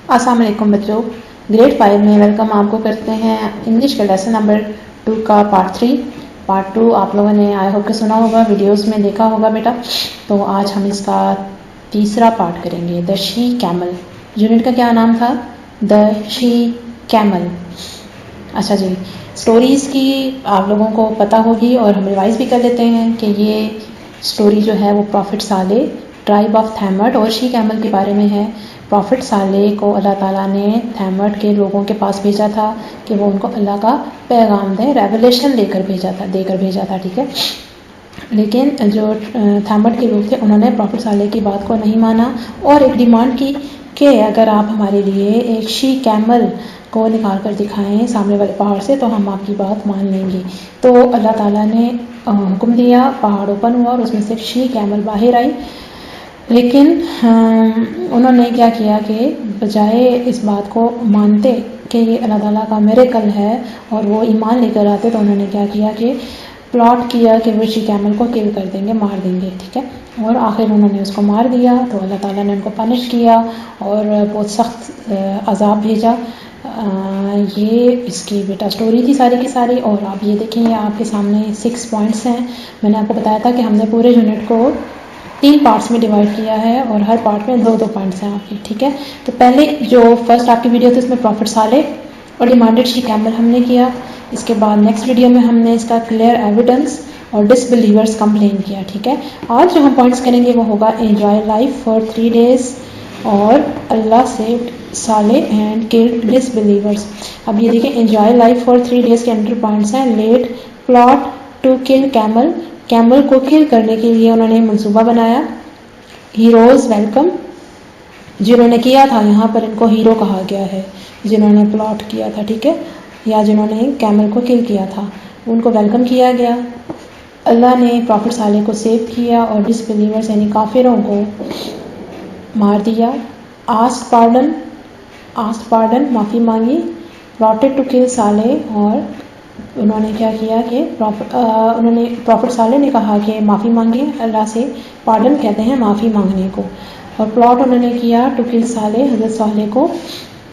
अस्सलाम वालेकुम बच्चों, ग्रेड 5 में वेलकम आपको करते हैं। इंग्लिश का लेसन नंबर 2 का पार्ट 3। पार्ट 2 आप लोगों ने आई होप के सुना होगा, वीडियोस में देखा होगा बेटा। तो आज हम इसका तीसरा पार्ट करेंगे, द शी कैमल। यूनिट का क्या नाम था? The she camel. अच्छा जी, स्टोरीज़ की आप लोगों को पता होगी और हम रिवाइज भी कर लेते हैं कि ये स्टोरी जो है वो प्रॉफिट साले, ट्राइब ऑफ थैमर्ड और शी कैमल के बारे में है। प्रॉफिट साले को अल्लाह ताला ने थैमर्ड के लोगों के पास भेजा था कि वो उनको अल्लाह का पैगाम दें, रेवलेशन देकर भेजा था, ठीक है। लेकिन जो थैमर्ड के लोग थे उन्होंने प्रॉफिट साले की बात को नहीं माना और एक डिमांड की कि अगर आप हमारे लिए एक शी कैमल को निकाल कर दिखाएं सामने वाले पहाड़ से तो हम आपकी बात मान लेंगे। तो अल्लाह ताला ने हुक्म दिया, पहाड़ ओपन हुआ और उसमें से शी कैमल बाहर आई। लेकिन उन्होंने क्या किया कि बजाय इस बात को मानते कि ये अल्लाह ताला का मिरेकल है और वो ईमान लेकर आते, तो उन्होंने क्या किया कि प्लॉट किया कि वो शी कैमल को किल कर देंगे, मार देंगे, ठीक है। और आखिर उन्होंने उसको मार दिया तो अल्लाह ताला ने उनको पनिश किया और बहुत सख्त अजाब भेजा। ये इसकी बेटा स्टोरी थी सारी की सारी। और आप ये देखें, ये आपके सामने 6 पॉइंट्स हैं। मैंने आपको बताया था कि हमने पूरे यूनिट को 3 पार्ट्स में डिवाइड किया है और हर पार्ट में 2-2 पॉइंट्स हैं आपके, ठीक है। तो पहले जो फर्स्ट आपकी वीडियो थी उसमें प्रॉफिट साले और डिमांडेड शी कैमल हमने किया। इसके बाद नेक्स्ट वीडियो में हमने इसका क्लियर एविडेंस और डिसबिलीवर्स कंप्लेन किया, ठीक है। आज जो हम पॉइंट्स करेंगे वो होगा एंजॉय लाइफ फॉर 3 डेज और Allah saved Saleh and killed disbelievers. अब ये देखिए, एंजॉय लाइफ फॉर 3 डेज के अंडर पॉइंट्स हैं। Let plot to kill camel, camel को किल करने के लिए उन्होंने मंसूबा बनाया। हीरोज वेलकम, जिन्होंने किया था, यहाँ पर इनको हीरो कहा गया है, जिन्होंने प्लॉट किया था, ठीक है, या जिन्होंने कैमल को किल किया था, उनको वेलकम किया गया। अल्लाह ने प्रॉफिट साले को सेव किया और डिसबिलीवर्स यानी काफिरों को मार दिया। आस्क पार्डन, माफ़ी मांगी। प्लॉटेड टू किल साले, और उन्होंने क्या किया कि प्रॉफिट साले ने कहा कि माफ़ी मांगे अल्लाह से। पार्डन कहते हैं माफ़ी मांगने को। और प्लॉट उन्होंने किया टू किल साले, हज़रत साले को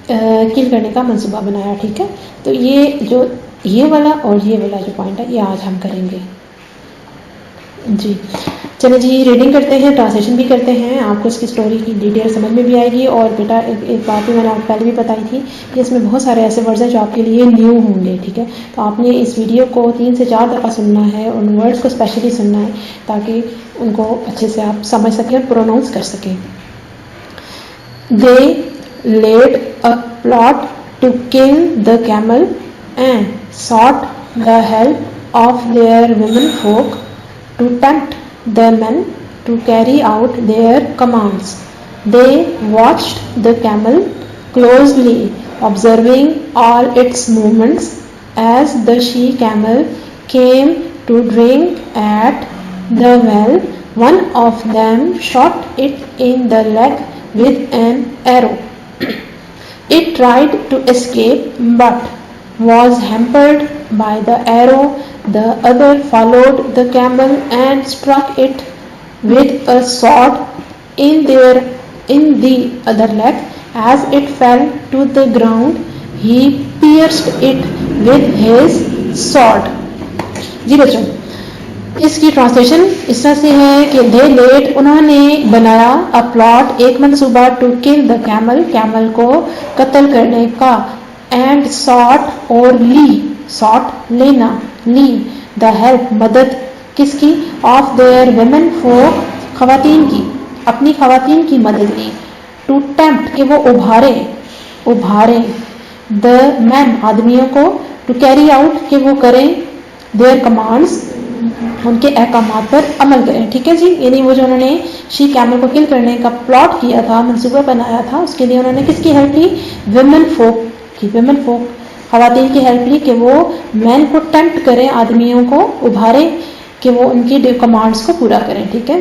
किल करने का मंसूबा बनाया, ठीक है। तो ये वाला और ये वाला जो पॉइंट है ये आज हम करेंगे जी। चलिए जी, रीडिंग करते हैं, ट्रांसलेशन भी करते हैं, आपको इसकी स्टोरी की डिटेल समझ में भी आएगी। और बेटा एक बात भी मैंने आपको पहले भी बताई थी कि इसमें बहुत सारे ऐसे वर्ड्स हैं जो आपके लिए न्यू होंगे, ठीक है। तो आपने इस वीडियो को 3 से 4 दफ़ा सुनना है, उन वर्ड्स को स्पेशली सुनना है ताकि उनको अच्छे से आप समझ सकें और प्रोनाउंस कर सकें। They led a plot to kill the camel and sought the help of their women folk to tempt the men to carry out their commands. They watched the camel closely, observing all its movements. As the she camel came to drink at the well, one of them shot it in the leg with an arrow. It tried to escape but was hampered by the arrow. The other followed the camel and struck it with a sword in the other leg. As it fell to the ground, he pierced it with his sword. जी बच्चों, इसकी translation इस तरह से है कि दे late, उन्होंने बनाया, अ plot, एक मंसूबा, to kill the camel, camel को कत्ल करने का, एंड सॉट और ली, सॉट लेना, ली, द हेल्प मदद, किसकी, ऑफ देयर वुमेन फोक, खवातीन की, अपनी खवातीन की मदद ली। टू टेम्प्ट, कि वो उभारे, द मैन, आदमियों को, टू कैरी आउट, कि वो करें, देयर कमांड्स, उनके अहकामात पर अमल करें, ठीक है जी। यानी वो जो उन्होंने शी कैमल को किल करने का प्लॉट किया था, मंसूबा बनाया था, उसके लिए उन्होंने किसकी हेल्प ली? वुमेन फोक की, वुमेन फोक, खवातीन की हेल्प ली कि वो मैन को टेम्प्ट करें, आदमियों को उभारे कि वो उनकी कमांड्स को पूरा करें, ठीक है।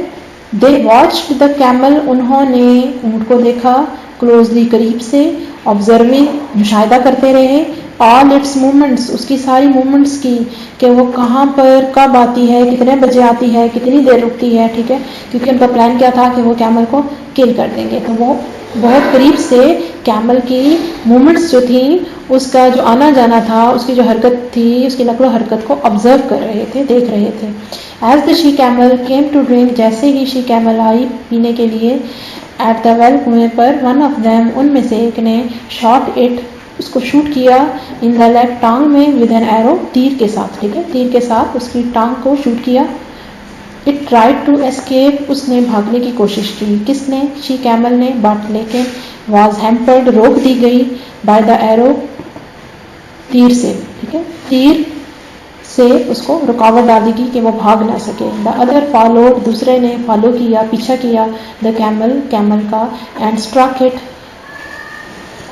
दे वॉच्ड द कैमल, उन्होंने ऊँट को देखा, क्लोजली, करीब से, ऑब्जर्विंग, मुशाहिदा करते रहे, ऑल इट्स मूवमेंट्स, उसकी सारी मूवमेंट्स की, कि वो कहाँ पर कब आती है, कितने बजे आती है, कितनी देर रुकती है, ठीक है। क्योंकि उनका प्लान क्या था कि वो कैमल को किल कर देंगे। तो वो बहुत करीब से कैमल की मूवमेंट्स जो थी, उसका जो आना जाना था, उसकी जो हरकत थी, उसकी नकलो हरकत को ऑब्जर्व कर रहे थे, देख रहे थे। As the she camel came to drink, जैसे ही शी कैमल आई पीने के लिए, एट द वेल कुएं पर, वन ऑफ देम, उनमें से एक ने, शॉट इट, उसको शूट किया, इन द लेग, टांग में, विद एन एरो, तीर के साथ, ठीक है, तीर के साथ उसकी टांग को शूट किया। इट ट्राइड टू एस्केप, उसने भागने की कोशिश की, किसने, शी कैमल ने, बट लेकिन, वॉज हैम्पर्ड, रोक दी गई, बाय द एरो, तीर से, ठीक है, तीर से उसको रुकावट डाल दी कि वो भाग ना सके। द अदर फॉलोड, दूसरे ने फॉलो किया, पीछा किया, द कैमल, कैमल का, एंड स्ट्रक इट,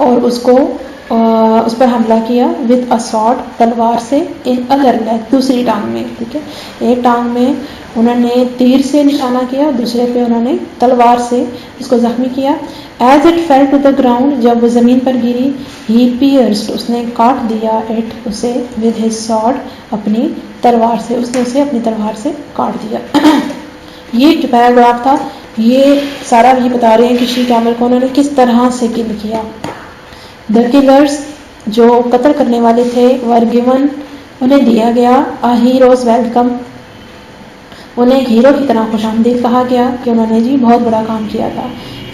और उसको उस पर हमला किया, विद अ स्वॉर्ड, तलवार से, इन अदर लेग, दूसरी टांग में, ठीक है, एक टांग में उन्होंने तीर से निशाना किया, दूसरे पे उन्होंने तलवार से उसको जख्मी किया। As it fell to the ground, जब वो ज़मीन पर गिरी, ही पियर्स्ड, उसने काट दिया, इट, उसे, विद हिज स्वॉर्ड, अपनी तलवार से, उसने उसे अपनी तलवार से काट दिया। ये जो पैराग्राफ था, ये सारा ये बता रहे हैं कि शी कैमल को उन्होंने किस तरह से किल किया। द किलर्स, जो कत्ल करने वाले थे, वर गिवन, उन्हें दिया गया, अ हीरोज वेलकम, उन्हें हीरो की तरह खुशामदीद कहा गया कि उन्होंने जी बहुत बड़ा काम किया था।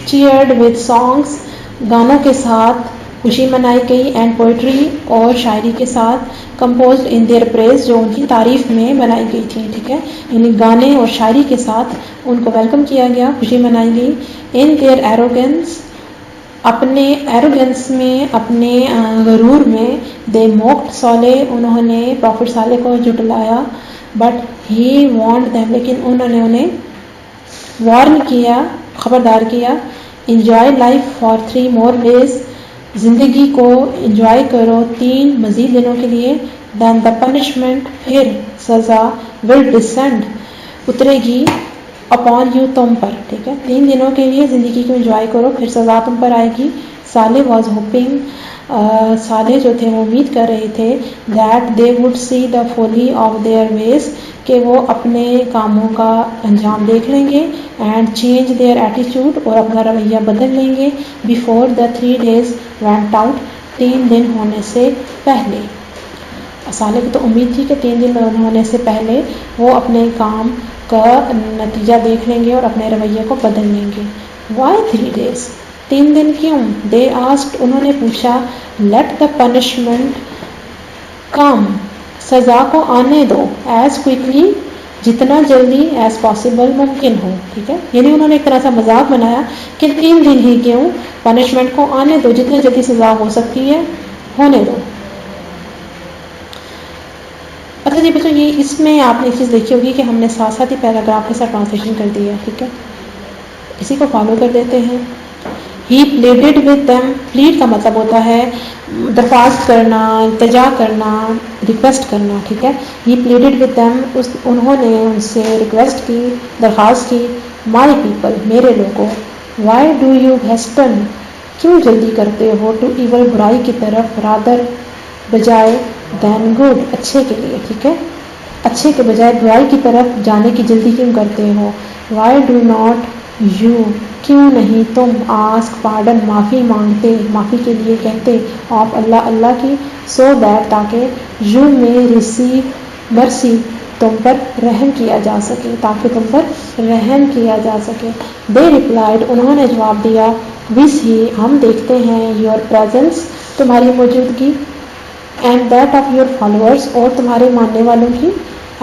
चीयर्ड विद सॉन्ग्स, गानों के साथ खुशी मनाई गई, एंड पोइट्री, और शायरी के साथ, कंपोज्ड इन देयर प्रेज, जो उनकी तारीफ में बनाई गई थी, ठीक है, यानी गाने और शायरी के साथ उनको वेलकम किया गया, खुशी मनाई गई। इन देयर एरोगेंस, अपने एरोगेंस में, अपने गरूर में, दे मोक्ड सालेह, उन्होंने प्रॉफिट सालेह को जुटलाया, बट ही वार्नड देम, लेकिन उन्होंने उन्हें वार्न किया, खबरदार किया। Enjoy life for 3 more days, जिंदगी को इंजॉय करो 3 मजीद दिनों के लिए। दैन द पनिशमेंट, फिर सजा, विल डिसेंड, उतरेगी, अपॉन यू, तुम पर, ठीक है, 3 दिनों के लिए जिंदगी को एंजॉय करो, फिर सजा तुम पर आएगी। साले वॉज होपिंग, साले जो थे वो उम्मीद कर रहे थे, that they would see the folly of their ways, कि वो अपने कामों का अंजाम देख लेंगे, एंड चेंज देयर एटीट्यूड, और अपना रवैया बदल लेंगे, before the 3 days went out, 3 दिन होने से पहले। साले को तो उम्मीद थी कि 3 दिन होने से पहले वो अपने काम का नतीजा देख लेंगे और अपने रवैये को बदल लेंगे। वाई 3 days, 3 दिन क्यों? दे आस्क्ड, उन्होंने पूछा, लेट द पनिशमेंट कम, सजा को आने दो, एज क्विकली, जितना जल्दी, एज पॉसिबल, मुमकिन हो, ठीक है, यानी उन्होंने एक तरह से मजाक बनाया कि 3 दिन ही क्यों, पनिशमेंट को आने दो, जितनी जल्दी सजा हो सकती है होने दो। अच्छा जी बच्चों, ये इसमें आपने एक चीज़ देखी होगी कि हमने साथ साथ ही पैराग्राफ के साथ ट्रांसलेशन कर दिया, ठीक है, इसी को फॉलो कर देते हैं। ही प्लेडेड विद देम, प्लीड का मतलब होता है दरख्वास्त करना, इल्तिजा करना, रिक्वेस्ट करना, ठीक है। ही प्लेडेड विद देम, उन्होंने उनसे रिक्वेस्ट की, दरख्वास्त की, माई पीपल, मेरे लोगों, वाई डू यू हेस्टन, क्यों जल्दी करते हो, टू इवल, बुराई की तरफ, रादर, बजाय, दैन गुड, अच्छे के लिए, ठीक है, अच्छे के बजाय बुराई की तरफ जाने की जल्दी क्यों करते हो। वाई डू नॉट यू, क्यों नहीं तुम, आस्क पार्डन, माफ़ी मांगते, माफ़ी के लिए कहते, ऑफ अल्लाह, अल्लाह की, सो दैट, ताकि, यू में रिसीव मर्सी, तुम पर रहम किया जा सके, ताकि तुम पर रहम किया जा सके। दे रिप्लाइड, उन्होंने जवाब दिया, विस ही, हम देखते हैं, योर प्रेजेंस, तुम्हारी मौजूदगी, and that of your followers, और तुम्हारे मानने वालों की,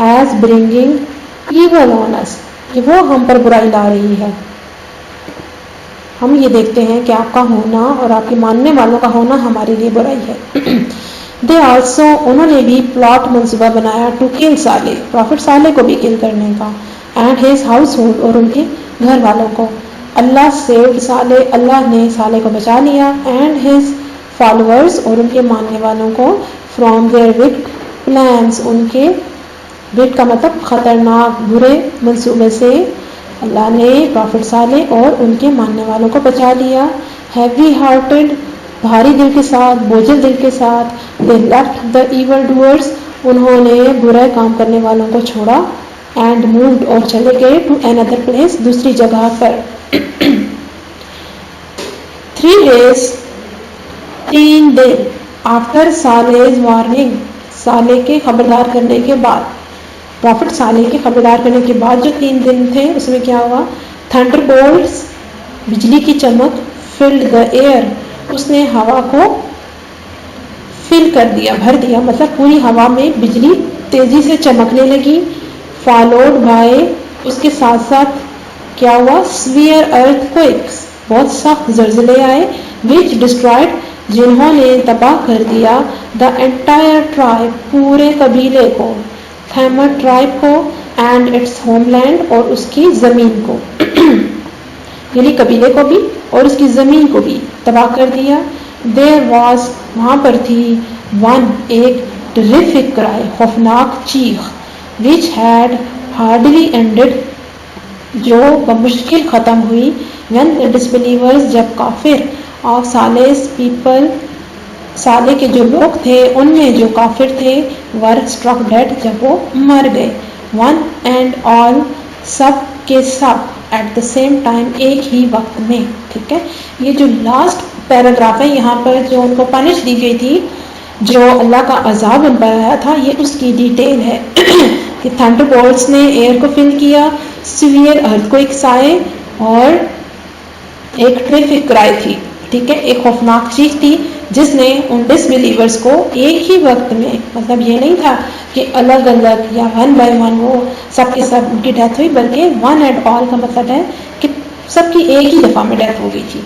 as bringing evil on us, कि वो हम पर बुराई ला रही है। हम ये देखते हैं कि आपका होना और आपके मानने वालों का होना हमारे लिए बुराई है। दे आल्सो, उन्होंने भी प्लॉट मंसूबा बनाया, टू किल साले, प्रॉफिट साले को भी किल करने का, एंड हिज हाउस होल्ड, और उनके घर वालों को। अल्लाह सेव्ड साले, अल्लाह ने साले को बचा लिया, एंड हिज फॉलोअर्स, और उनके मानने वालों को, फ्रॉम देयर विक्ड प्लान्स, उनके विक्ड का मतलब खतरनाक बुरे मंसूबे से अल्लाह ने प्रॉफिट साले और उनके मानने वालों को बचा लिया। हैवी हार्टेड, भारी दिल के साथ, बोझिल दिल के साथ, they left the evil doers, उन्होंने बुरा काम करने वालों को छोड़ा, एंड मूव्ड, और चले गए, टू अनदर प्लेस, दूसरी जगह पर। 3 days 3 दिन आफ्टर सालेज वार्निंग, साले के खबरदार करने के बाद, प्रॉफिट साले के खबरदार करने के बाद जो 3 दिन थे उसमें क्या हुआ, थंडरबोल्ट्स बिजली की चमक, फिल्ड द एयर उसने हवा को फिल कर दिया, भर दिया, मतलब पूरी हवा में बिजली तेजी से चमकने लगी। फॉलोड बाय उसके साथ साथ क्या हुआ, स्फीयर अर्थक्वेक्स बहुत सख्त जलजले आए, विच डिस्ट्रॉयड जिन्होंने तबाह कर दिया, द एंटायर ट्राइब पूरे कबीले को, थैमर ट्राइब को, एंड इट्स होमलैंड और उसकी जमीन को यानी कबीले को भी और उसकी जमीन को भी तबाह कर दिया। देयर वॉज वहां पर थी, वन एक टेरिफिक क्राई खौफनाक चीख, विच हैड हार्डली एंडेड जो बमुश्किल खत्म हुई, व्हेन द डिसबिलीवर्स जब काफिर ऑफ सालेस पीपल साले के जो लोग थे उनमें जो काफिर थे, वर स्ट्रक डेड जब वो मर गए, वन एंड ऑल सब के सब, एट द सेम टाइम एक ही वक्त में। ठीक है, ये जो लास्ट पैराग्राफ है यहाँ पर जो उनको पनिश दी गई थी, जो अल्लाह का अजाब उन पर आया था, ये उसकी डिटेल है कि थंडरबोल्ट्स ने एयर को फिल किया, सीवियर अर्थक्वेक्स आए और एक टेरिफिक क्राई थी। ठीक है, एक खौफनाक चीख थी जिसने उन डिसबिलीवर्स को एक ही वक्त में, मतलब ये नहीं था कि अलग अलग या वन बाय वन वो सबके सब उनकी डेथ हुई, बल्कि वन एंड ऑल का मतलब है कि सबकी एक ही दफा में डेथ हो गई थी।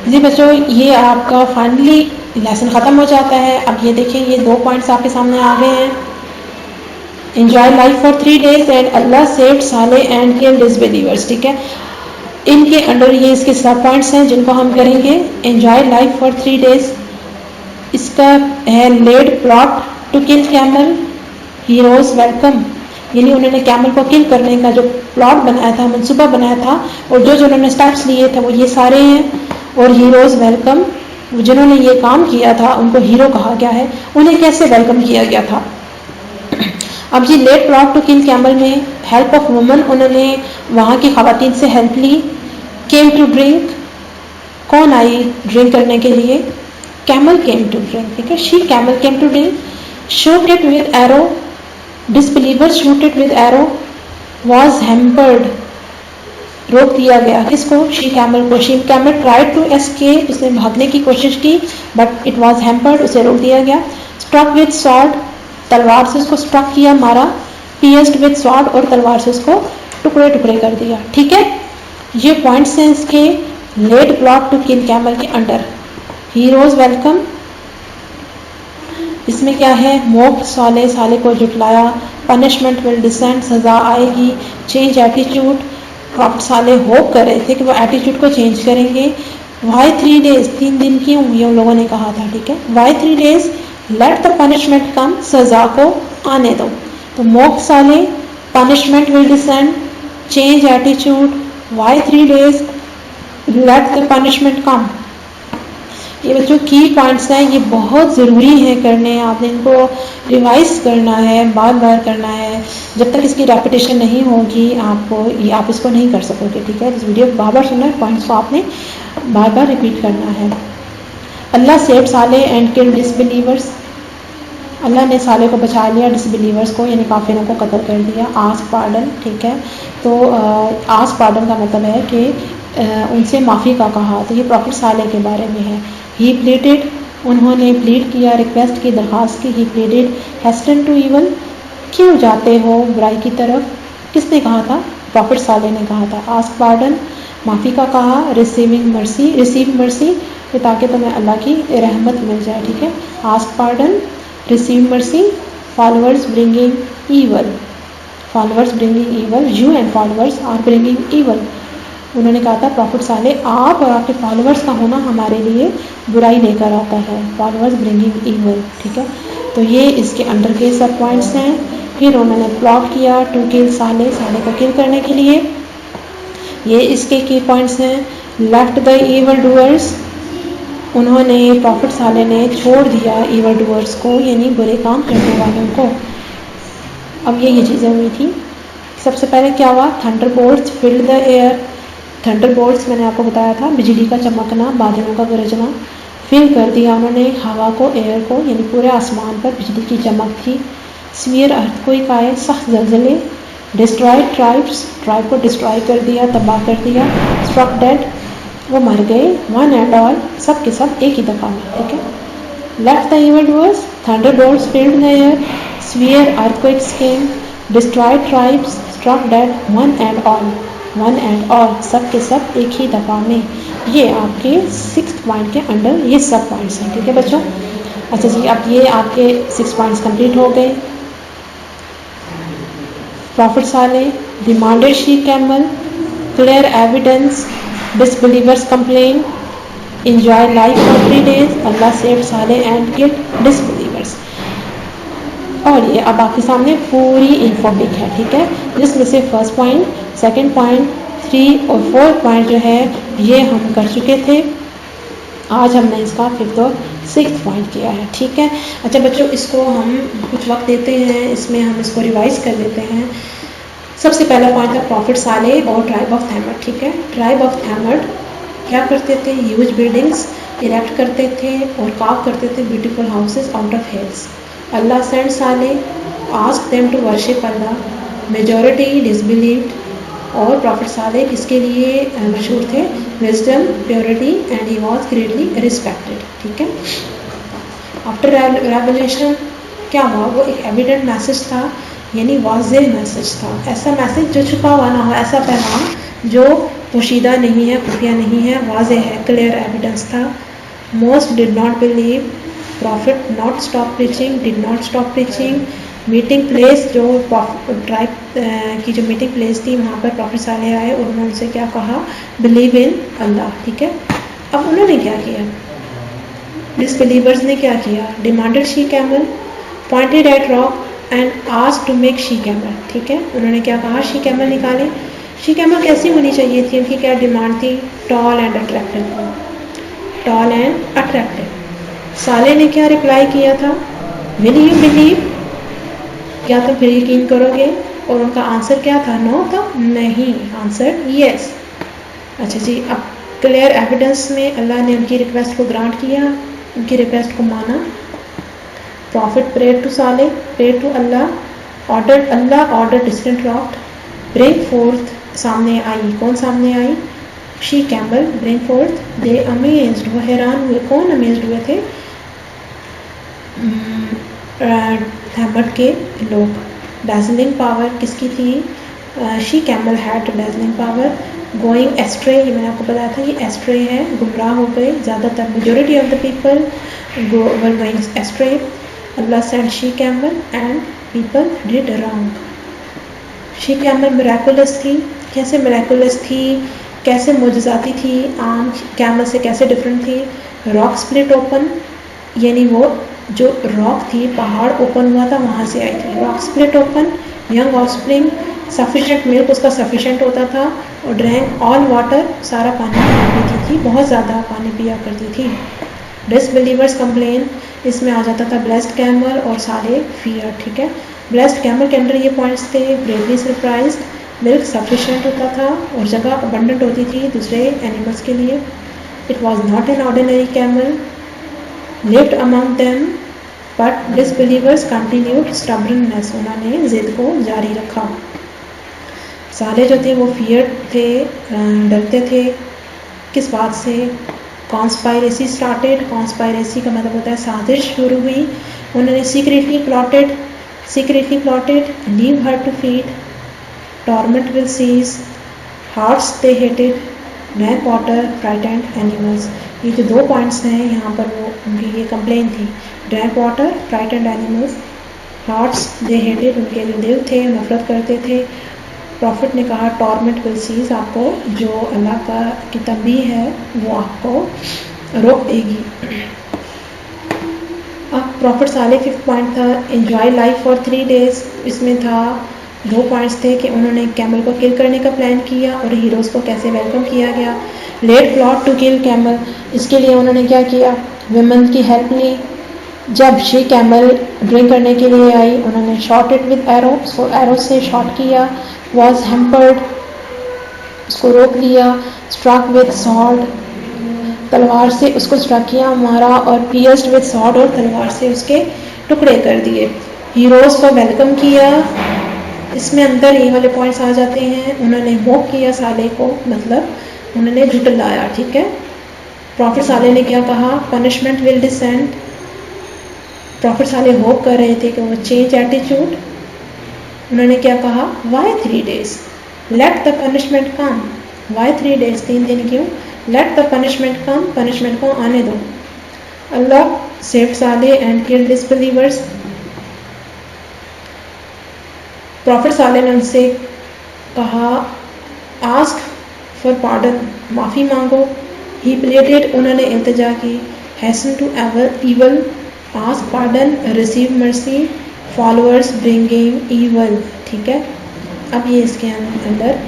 जी बच्चों, ये आपका फाइनली लेसन खत्म हो जाता है। अब ये देखिए, ये 2 पॉइंट्स आपके सामने आ गए हैं। Enjoy life for 3 days and Allah saved Saleh and killed disbelievers. ठीक है, इनके अंडर ये इसके सब पॉइंट्स हैं जिनको हम करेंगे। एंजॉय लाइफ फॉर 3 days, इसका है led plot to kill camel, heroes welcome, यानी उन्होंने कैमल को किल करने का जो प्लॉट बनाया था, मंसूबा बनाया था, और जो उन्होंने स्टेप्स लिए थे वो ये सारे हैं। और हीरोज वेलकम, जिन्होंने ये काम किया था उनको हीरो कहा गया है, उन्हें कैसे वेलकम किया गया था। अब जी led plot to kill camel में हेल्प ऑफ वुमन, उन्होंने वहाँ की खवातीन से हेल्प ली। केम टू ड्रिंक, कौन आई ड्रिंक करने के लिए, कैमल केम टू ड्रिंक। ठीक है, she camel came to drink. Shoot it with arrow, disbelievers shoot it with arrow, was hampered, रोक दिया गया किसको, शी कैमल को। She camel tried to escape, उसने भागने की कोशिश की, बट इट वॉज हैम्पर्ड, उसे रोक दिया गया। स्ट्रक विद सॉर्ड, तलवार से उसको स्ट्रक किया, मारा। पियर्स्ड विद सॉर्ड, और तलवार से उसको टुकड़े टुकड़े कर दिया। ठीक है, ये पॉइंट्स हैं इसके led plot to kill camel के अंडर। हीरोज वेलकम, इसमें क्या है, मोक्ड साले, साले को जुटलाया। पनिशमेंट विल डिसेंड, सजा आएगी। चेंज एटीट्यूड, प्रॉफिट साले होप कर रहे थे कि वो एटीट्यूड को चेंज करेंगे। वाई 3 days, 3 दिन क्यों, ये उन लोगों ने कहा था। ठीक है, why 3 days, let the punishment come, सजा को आने दो। तो mocked Saleh, punishment will descend, change attitude, why 3 days, let the punishment come. ये बच्चों की पॉइंट्स हैं, ये बहुत ज़रूरी है करने, आपने इनको रिवाइज करना है, बार बार करना है। जब तक इसकी रेपिटेशन नहीं होगी आपको ये आप इसको नहीं कर सकोगे। ठीक है, इस वीडियो को बार बार सुनना है, पॉइंट्स को आपने बार बार रिपीट करना है। अल्लाह saved Saleh and killed disbelievers, अल्लाह ने साले को बचा लिया, डिसबिलीवर्स को यानी काफिरों को कत्ल कर दिया। आस्क पार्डन, ठीक है, तो आस्क पार्डन का मतलब है कि उनसे माफ़ी का कहा, तो ये प्रॉफिट साले के बारे में है। ही प्लीडेड, उन्होंने प्लीड किया, रिक्वेस्ट की, दरख्वास्त की। ही प्लीडेड हेस्टन टू इवल, क्यों जाते हो बुराई की तरफ, किसने कहा था, प्रॉफिट साले ने कहा था। आस्क पार्डन, माफ़ी का कहा। रिसीविंग मर्सी, रिसीव मर्सी, ताकि तुम्हें अल्लाह की रहमत मिल जाए। ठीक है, ask pardon, receive mercy. Followers bringing evil, followers bringing evil, you and followers are bringing evil. उन्होंने कहा था प्रॉफिट साले, आप और आपके फॉलोअर्स का होना हमारे लिए बुराई लेकर आता है। फॉलोअर्स ब्रिंगिंग ईवल, ठीक है, तो ये इसके अंडर के सब पॉइंट्स हैं। फिर उन्होंने प्लॉट किया टू किल साले, साले को किल करने के लिए, ये इसके की पॉइंट्स हैं। लेफ्ट द ईवल डूअर्स, उन्होंने प्रॉफिट साले ने छोड़ दिया ईवल डूअर्स को, यानी बुरे काम करने वालों को। अब ये चीज़ें हुई थी। सबसे पहले क्या हुआ, Thunderbolts filled the air, Thunderbolts मैंने आपको बताया था, बिजली का चमकना, बादलों का गरजना। फिल कर दिया उन्होंने हवा को, एयर को, यानी पूरे आसमान पर बिजली की चमक थी। स्वीयर अर्थक्वेक आए, सख्त जलजले। डिस्ट्रॉयड ट्राइब्स, ट्राइब को डिस्ट्रॉय कर दिया, तबाह कर दिया। स्ट्रक डेड, वो मर गए। वन एंड ऑल, सब के सब एक ही दफ़ा में, ठीक है। Left the evil doers, thunderbolts filled the air, severe earthquakes came, destroyed tribes, struck dead, one and all, one and all, सब के सब एक ही दफ़ा में। ये आपके 6th पॉइंट के अंडर ये सब पॉइंट्स हैं, ठीक है बच्चों। अच्छा जी, अब ये आपके 6 पॉइंट्स कंप्लीट हो गए। Profit Saleh, demanded she camel, clear evidence, disbelievers complain, enjoy life for 3 days, Allah saved Saleh and guilt disbelievers. और ये अब आपके सामने पूरी इंफोबिक है, ठीक है, जिसमें से फर्स्ट पॉइंट, सेकंड पॉइंट, 3 और 4 पॉइंट जो है ये हम कर चुके थे। आज हमने इसका 5th और 6th पॉइंट किया है, ठीक है। अच्छा बच्चों, इसको हम कुछ वक्त देते हैं, इसमें हम इसको रिवाइज कर लेते हैं। सबसे पहला पॉइंट था प्रॉफिट सालेह और ट्राइब ऑफ थैमद, ठीक है। ट्राइब ऑफ थैमद क्या करते थे? ह्यूज बिल्डिंग्स इरेक्ट करते थे और कार्व करते थे beautiful houses out of hills. Allah send Saleh, ask them to worship Allah, majority disbelieved. और प्रॉफिट सालेह किसके लिए मशहूर थे? Wisdom, purity and he was greatly respected, ठीक है। आफ्टर रेवलेशन क्या हुआ? वो एक एविडेंट मैसेज था, यानी वाज़ेह मैसेज था। ऐसा मैसेज जो छुपा हुआ ना हो, ऐसा पैगाम जो पोशीदा नहीं है, खुफिया नहीं है, वाज़ेह है, क्लियर एविडेंस था। Most did not believe, profit not stop preaching, did not stop preaching. Meeting place, जो ट्राइब की जो मीटिंग प्लेस थी, वहाँ पर प्रॉफिट सालेह आए और उन्होंने उनसे क्या कहा? बिलीव इन अल्लाह, ठीक है। अब उन्होंने क्या किया? डिसबिलीवर्स ने क्या किया? Demanded she camel, pointed at rock and asked to make she camel, ठीक है। उन्होंने क्या कहा? शी कैमल निकाले। शी कैमल कैसी होनी चाहिए थी? उनकी क्या डिमांड थी? Tall and attractive, tall and attractive. Saleh ने क्या रिप्लाई किया था? विल यू बिलीव, क्या तुम फिर यकीन करोगे? और उनका आंसर क्या था? नो था? नहीं, आंसर यस। अच्छा जी, अब क्लियर एविडेंस में अल्लाह ने उनकी रिक्वेस्ट को ग्रांट किया, उनकी रिक्वेस्ट को माना। Prophet prayed to Saleh, prayed to Allah, order distant rock, bring forth, सामने आई, कौन सामने आई? She camel, bring forth. They amazed, वो हैरान हुए। कौन अमेज्ड हुए थे? थैमद के लोग। डैजलिंग पावर किसकी थी? She camel had dazzling power. Going ashtray, ये मैंने आपको बताया था, ये एस्ट्रे है, गुमराह हो गए। ज़्यादातर majority of the people were going ashtray. Allah send she camel and people did wrong. She camel miraculous थी। कैसे मिराकुलस थी? कैसे मुजज़ाती थी? आम कैमल से कैसे डिफरेंट थी? रॉक स्प्लिट ओपन, यानी वो जो रॉक थी, पहाड़ ओपन हुआ था, वहाँ से आई थी। Rock split open. Young offspring, sufficient milk उसका सफिशेंट होता था। और ड्रैंक ऑल वाटर, सारा पानी पिया करती थी, बहुत ज़्यादा पानी पिया करती थी। डिसबिलीवर्स कंप्लेन, इसमें आ जाता था ब्लेस्ड कैमल और सारे फियर, ठीक है। ब्लेस्ड कैमल के अंदर ये पॉइंट्स थे। ग्रेटली सरप्राइज्ड, मिल्क सफिशेंट होता था और जगह अबंडेंट होती थी दूसरे एनिमल्स के लिए। It was not an ordinary camel, lived among them, but disbelievers continued stubbornness, उन्होंने जिद को जारी रखा। साले जो थे वो फियर थे, डरते थे। किस बात से? कॉन्स्पायरेसी स्टार्टेड, कॉन्स्पायरेसी का मतलब होता है साजिश शुरू हुई। उन्होंने secretly plotted, leave her to feed, torment will cease, hearts they hated, drank water, frightened animals. ये जो 2 पॉइंट्स हैं यहाँ पर, वो उनकी ये कंप्लेन थी। Drank water, frightened animals, hearts they hated, उनके जो दिल थे नफरत करते थे। प्रॉफिट ने कहा टॉर्मेंट विल सीज, आपको जो अल्लाह का की तंबीह है वो आपको रोक देगी। अब प्रॉफिट सालेह 5th पॉइंट था एंजॉय लाइफ फॉर 3 डेज। इसमें था 2 पॉइंट्स थे कि उन्होंने कैमल को किल करने का प्लान किया और हीरोज़ को कैसे वेलकम किया गया। Let plot to kill camel, इसके लिए उन्होंने क्या किया? विमेन की हेल्प ली। जब शी कैमल ड्रिंक करने के लिए आई, उन्होंने shot it with arrow, arrow से शॉट किया। वॉज हेम्पर्ड, उसको रोक लिया, स्ट्रक विद सॉर्ड, तलवार से उसको स्ट्रक किया, मारा, और पियर्स्ड विद सॉर्ड, और तलवार से उसके टुकड़े कर दिए। हीरोज को वेलकम किया, इसमें अंदर ये वाले पॉइंट्स आ जाते हैं। उन्होंने मोक किया साले को, मतलब उन्होंने झुटलाया, ठीक है। प्रॉफिट साले ने क्या कहा, पनिशमेंट विल डिसेंड। प्रॉफिट साले होप कर रहे थे कि वो चेंज एटीट्यूड। उन्होंने क्या कहा, why 3 days, let the punishment come. Why 3 days, 3 दिन क्यों, let the punishment come, punishment को आने दो। Allah saved Saleh and killed disbelievers. Prophet Saleh ने उनसे कहा, आस्क फॉर पार्डन, माफ़ी मांगो। ही प्लेटेड, उन्होंने इल्तिजा की। Hasten to evil, ask pardon, receive mercy, followers bringing evil, ठीक है। अब ये इसके अंदर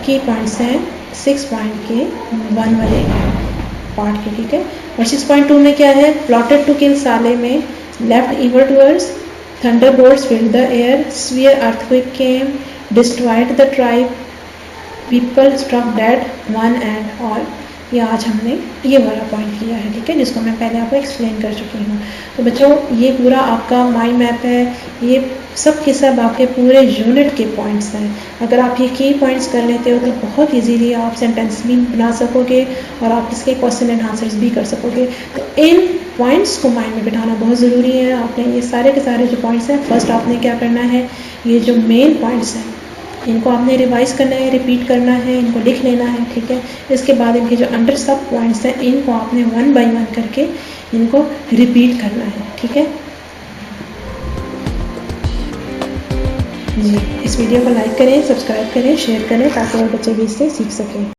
की पॉइंट्स हैं 6 पॉइंट के 1 वाले पार्ट के, ठीक है। और 6.2 में क्या है, प्लॉटेड टू किल साले में, left evil doers, thunderbolts filled the air, severe earthquake came, destroyed the tribe, people struck dead, one and all। ये आज हमने ये वाला पॉइंट लिया है, ठीक है, जिसको मैं पहले आपको एक्सप्लेन कर चुकी हूँ। तो बच्चों, ये पूरा आपका माइंड मैप है, ये सब के सब आपके पूरे यूनिट के पॉइंट्स हैं। अगर आप ये की पॉइंट्स कर लेते हो तो बहुत इजीली आप सेंटेंस भी बना सकोगे और आप इसके क्वेश्चन एंड आंसर्स भी कर सकोगे। तो इन पॉइंट्स को माइंड में बिठाना बहुत ज़रूरी है। आपने ये सारे के सारे जो पॉइंट्स हैं, फर्स्ट आपने क्या करना है, ये जो मेन पॉइंट्स हैं इनको आपने रिवाइज करना है, रिपीट करना है, इनको लिख लेना है, ठीक है। इसके बाद इनके जो अंडर सब पॉइंट्स हैं इनको आपने 1 by 1 करके इनको रिपीट करना है, ठीक है जी। इस वीडियो को लाइक करें, सब्सक्राइब करें, शेयर करें, ताकि और बच्चे भी इससे सीख सकें।